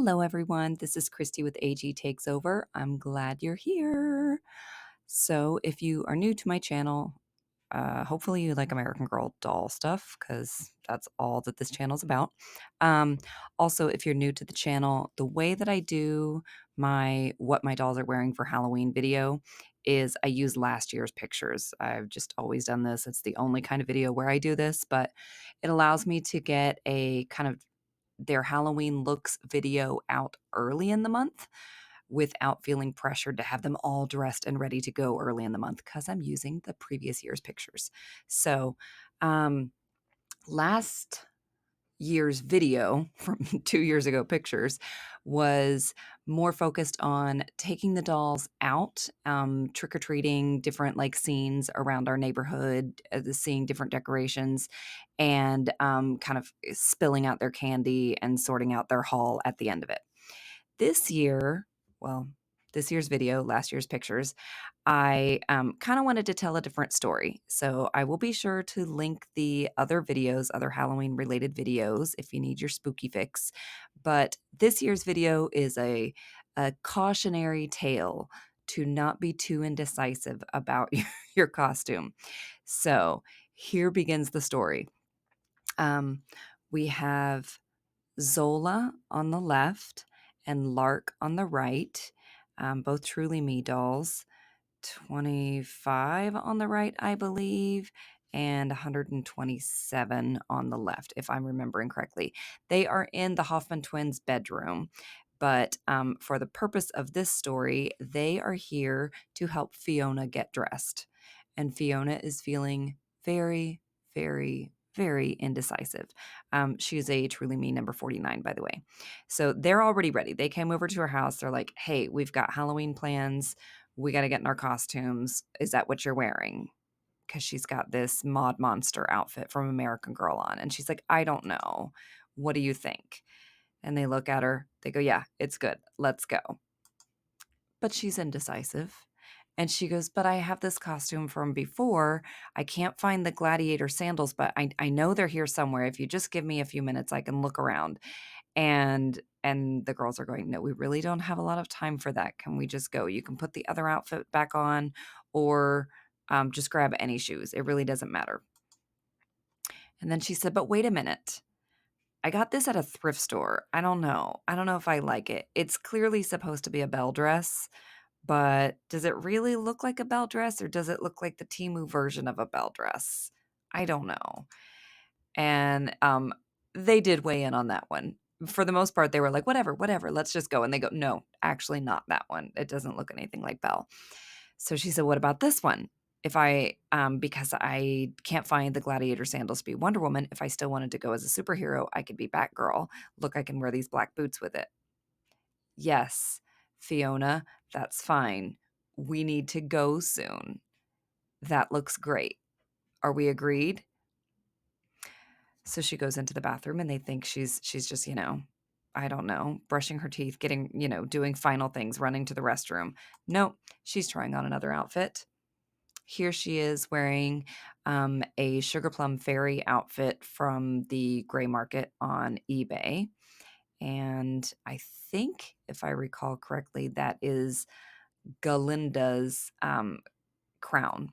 Hello, everyone. This is Kristie with AG Takes Over. I'm glad you're here. So, if you are new to my channel, hopefully you like American Girl doll stuff because that's all that this channel is about. Um, Also, if you're new to the channel, the way that I do my what my dolls are wearing for Halloween video is I use last year's pictures. I've just always done this. It's the only kind of video where I do this, but it allows me to get a kind of their Halloween looks video out early in the month without feeling pressured to have them all dressed and ready to go early in the month because I'm using the previous year's pictures. So, um, last year's video from 2 years ago pictures was more focused on taking the dolls out, trick-or-treating, different like scenes around our neighborhood, seeing different decorations, and kind of spilling out their candy and sorting out their haul at the end of it. This year, well, this year's video, last year's pictures, I kind of wanted to tell a different story. So I will be sure to link the other videos, other Halloween related videos, if you need your spooky fix. But this year's video is a cautionary tale to not be too indecisive about your costume. So here begins the story. Um, we have Zola on the left and Lark on the right, both Truly Me dolls. 25 on the right, I believe, and 127 on the left, if I'm remembering correctly. They are in the Hoffman twins' bedroom, but for the purpose of this story, they are here to help Fiona get dressed. And Fiona is feeling very, very, very indecisive. She is a Truly Me number 49, by the way. So they're already ready. They came over to her house. They're like, hey, we've got Halloween plans. We got to get in our costumes. Is that what you're wearing? Because she's got this mod monster outfit from American Girl on. And she's like, I don't know. What do you think? And they look at her. They go, yeah, it's good. Let's go. But she's indecisive. And she goes, but I have this costume from before. I can't find the gladiator sandals, but I know they're here somewhere. If you just give me a few minutes, I can look around. And the girls are going, no, we really don't have a lot of time for that. Can we just go? You can put the other outfit back on or just grab any shoes. It really doesn't matter. And then she said, but wait a minute. I got this at a thrift store. I don't know. I don't know if I like it. It's clearly supposed to be a bell dress, but does it really look like a bell dress or does it look like the Temu version of a bell dress? I don't know. And they did weigh in on that one. For the most part, they were like, whatever, whatever, let's just go. And they go, no, actually not that one. It doesn't look anything like Belle. So she said, what about this one? If I, because I can't find the gladiator sandals to be Wonder Woman, if I still wanted to go as a superhero, I could be Batgirl. Look, I can wear these black boots with it. Yes, Fiona, that's fine. We need to go soon. That looks great. Are we agreed? So she goes into the bathroom and they think she's just, I don't know, brushing her teeth, getting, doing final things, running to the restroom. Nope, she's trying on another outfit. Here she is wearing a Sugar Plum Fairy outfit from the gray market on eBay. And I think, if I recall correctly, that is Galinda's crown.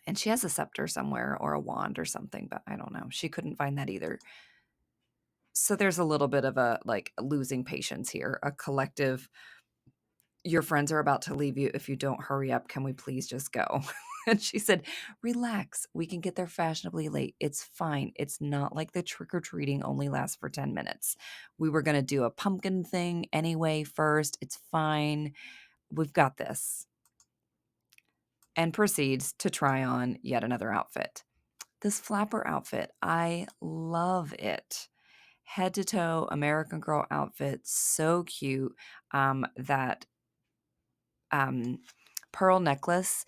And she has a scepter somewhere or a wand or something, but I don't know. She couldn't find that either. So there's a little bit of a like losing patience here, a collective, your friends are about to leave you. If you don't hurry up, can we please just go? And she said, relax. We can get there fashionably late. It's fine. It's not like the trick-or-treating only lasts for 10 minutes. We were going to do a pumpkin thing anyway first. It's fine. We've got this. And proceeds to try on yet another outfit. This flapper outfit, I love it. Head to toe American Girl outfit, so cute. That pearl necklace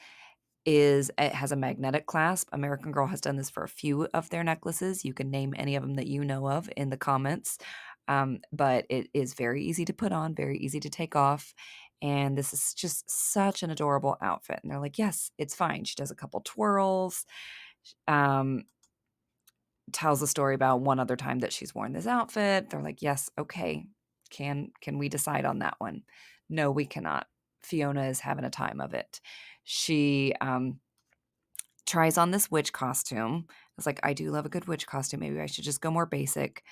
it has a magnetic clasp. American Girl has done this for a few of their necklaces. You can name any of them that you know of in the comments. But it is very easy to put on, very easy to take off. And this is just such an adorable outfit. And they're like, yes, it's fine. She does a couple twirls. Tells a story about one other time that she's worn this outfit. They're like, yes, okay, Can we decide on that one? No, we cannot. Fiona is having a time of it. She tries on this witch costume. I was like, I do love a good witch costume. Maybe I should just go more basic.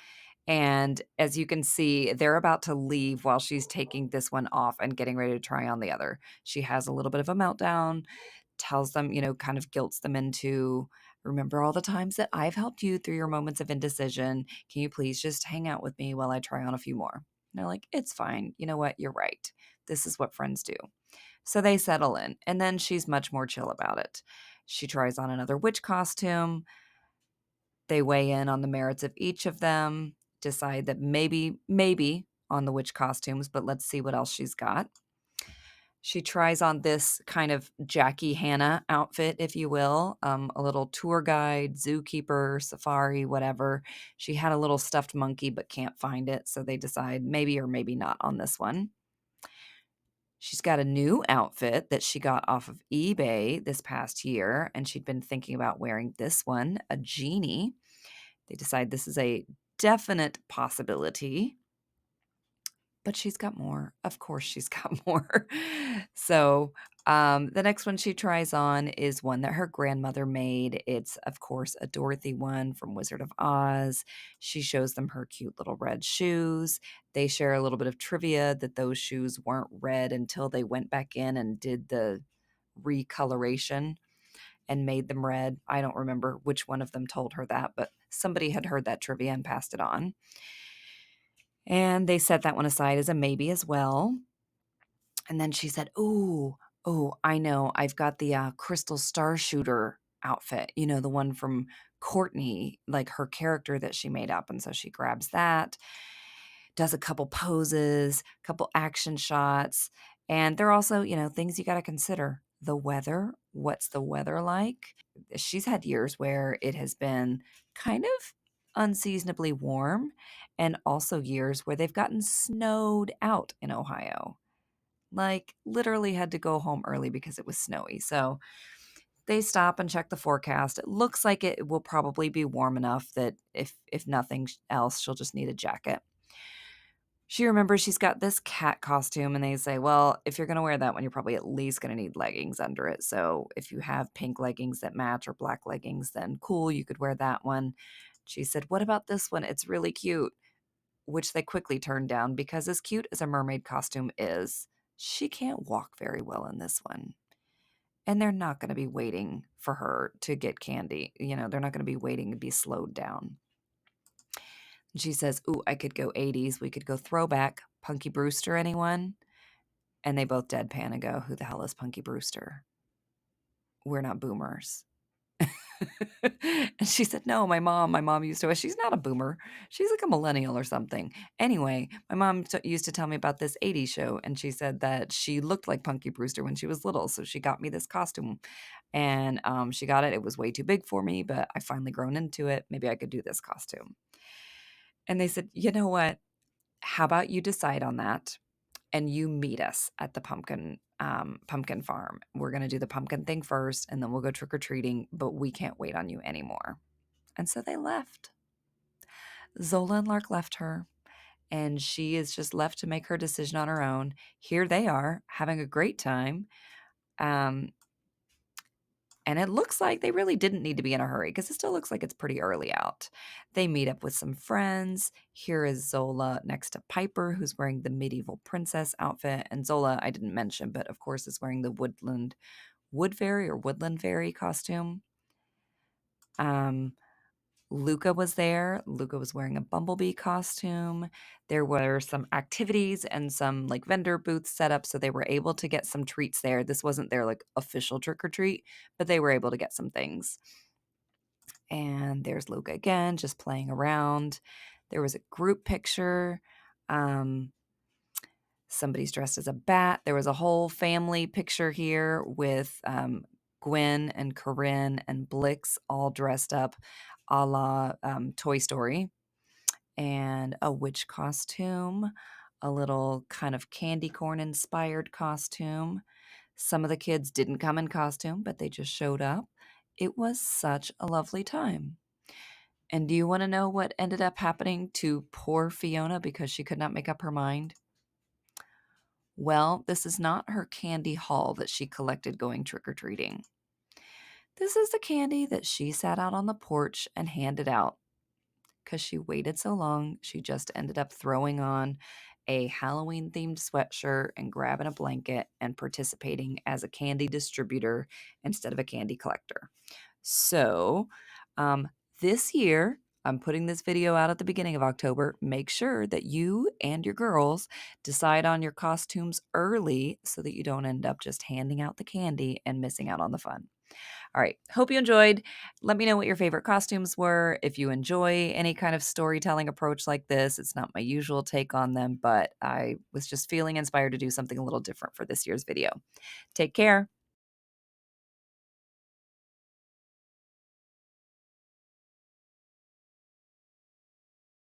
And as you can see, they're about to leave while she's taking this one off and getting ready to try on the other. She has a little bit of a meltdown, tells them, kind of guilts them into, remember all the times that I've helped you through your moments of indecision. Can you please just hang out with me while I try on a few more? And they're like, it's fine. You know what? You're right. This is what friends do. So they settle in, and then she's much more chill about it. She tries on another witch costume. They weigh in on the merits of each of them, decide that maybe on the witch costumes, but let's see what else she's got. She tries on this kind of Jackie Hannah outfit, if you will, a little tour guide, zookeeper, safari, whatever. She had a little stuffed monkey but can't find it, so they decide maybe or maybe not on this one. She's got a new outfit that she got off of eBay this past year, and she'd been thinking about wearing this one, a genie. They decide this is a definite possibility, but she's got more. Of course, she's got more. So the next one she tries on is one that her grandmother made. It's, of course, a Dorothy one from Wizard of Oz. She shows them her cute little red shoes. They share a little bit of trivia that those shoes weren't red until they went back in and did the recoloration and made them red. I don't remember which one of them told her that, but somebody had heard that trivia and passed it on. And they set that one aside as a maybe as well. And then she said, I know. I've got the crystal star shooter outfit, the one from Courtney, like her character that she made up. And so she grabs that, does a couple poses, couple action shots. And they're also, things you got to consider. The weather. What's the weather like? She's had years where it has been kind of unseasonably warm, and also years where they've gotten snowed out in Ohio. Like, literally had to go home early because it was snowy. So they stop and check the forecast. It looks like it will probably be warm enough that if nothing else, she'll just need a jacket. She remembers she's got this cat costume, and they say, well, if you're going to wear that one, you're probably at least going to need leggings under it. So if you have pink leggings that match or black leggings, then cool, you could wear that one. She said, what about this one? It's really cute, which they quickly turned down because as cute as a mermaid costume is, she can't walk very well in this one. And they're not going to be waiting for her to get candy. They're not going to be waiting to be slowed down. She says, ooh, I could go 80s. We could go throwback. Punky Brewster, anyone? And they both deadpan and go, who the hell is Punky Brewster? We're not boomers. And she said, no, my mom used to. She's not a boomer. She's like a millennial or something. Anyway, my mom used to tell me about this 80s show. And she said that she looked like Punky Brewster when she was little. So she got me this costume. And she got it. It was way too big for me, but I finally grown into it. Maybe I could do this costume. And they said, you know what? How about you decide on that and you meet us at the pumpkin farm. We're going to do the pumpkin thing first, and then we'll go trick-or-treating, but we can't wait on you anymore. And so they left. Zola and Lark left her, and she is just left to make her decision on her own. Here they are, having a great time. And it looks like they really didn't need to be in a hurry because it still looks like it's pretty early out. They meet up with some friends. Here is Zola next to Piper, who's wearing the medieval princess outfit. And Zola, I didn't mention, but of course is wearing the woodland fairy costume. Luca was there. Luca was wearing a bumblebee costume. There were some activities and some like vendor booths set up, so they were able to get some treats there. This wasn't their like official trick or treat, but they were able to get some things. And there's Luca again, just playing around. There was a group picture. Somebody's dressed as a bat. There was a whole family picture here with Gwen and Corinne and Blix all dressed up a la Toy Story, and a witch costume, a little kind of candy corn inspired costume. Some of the kids didn't come in costume, but they just showed up. It was such a lovely time. And do you want to know what ended up happening to poor Fiona because she could not make up her mind? Well, this is not her candy haul that she collected going trick or treating. This is the candy that she sat out on the porch and handed out. Because she waited so long, she just ended up throwing on a Halloween themed sweatshirt and grabbing a blanket and participating as a candy distributor instead of a candy collector. So, um, this year, I'm putting this video out at the beginning of October. Make sure that you and your girls decide on your costumes early so that you don't end up just handing out the candy and missing out on the fun. All right. Hope you enjoyed. Let me know what your favorite costumes were. If you enjoy any kind of storytelling approach like this, it's not my usual take on them, but I was just feeling inspired to do something a little different for this year's video. Take care.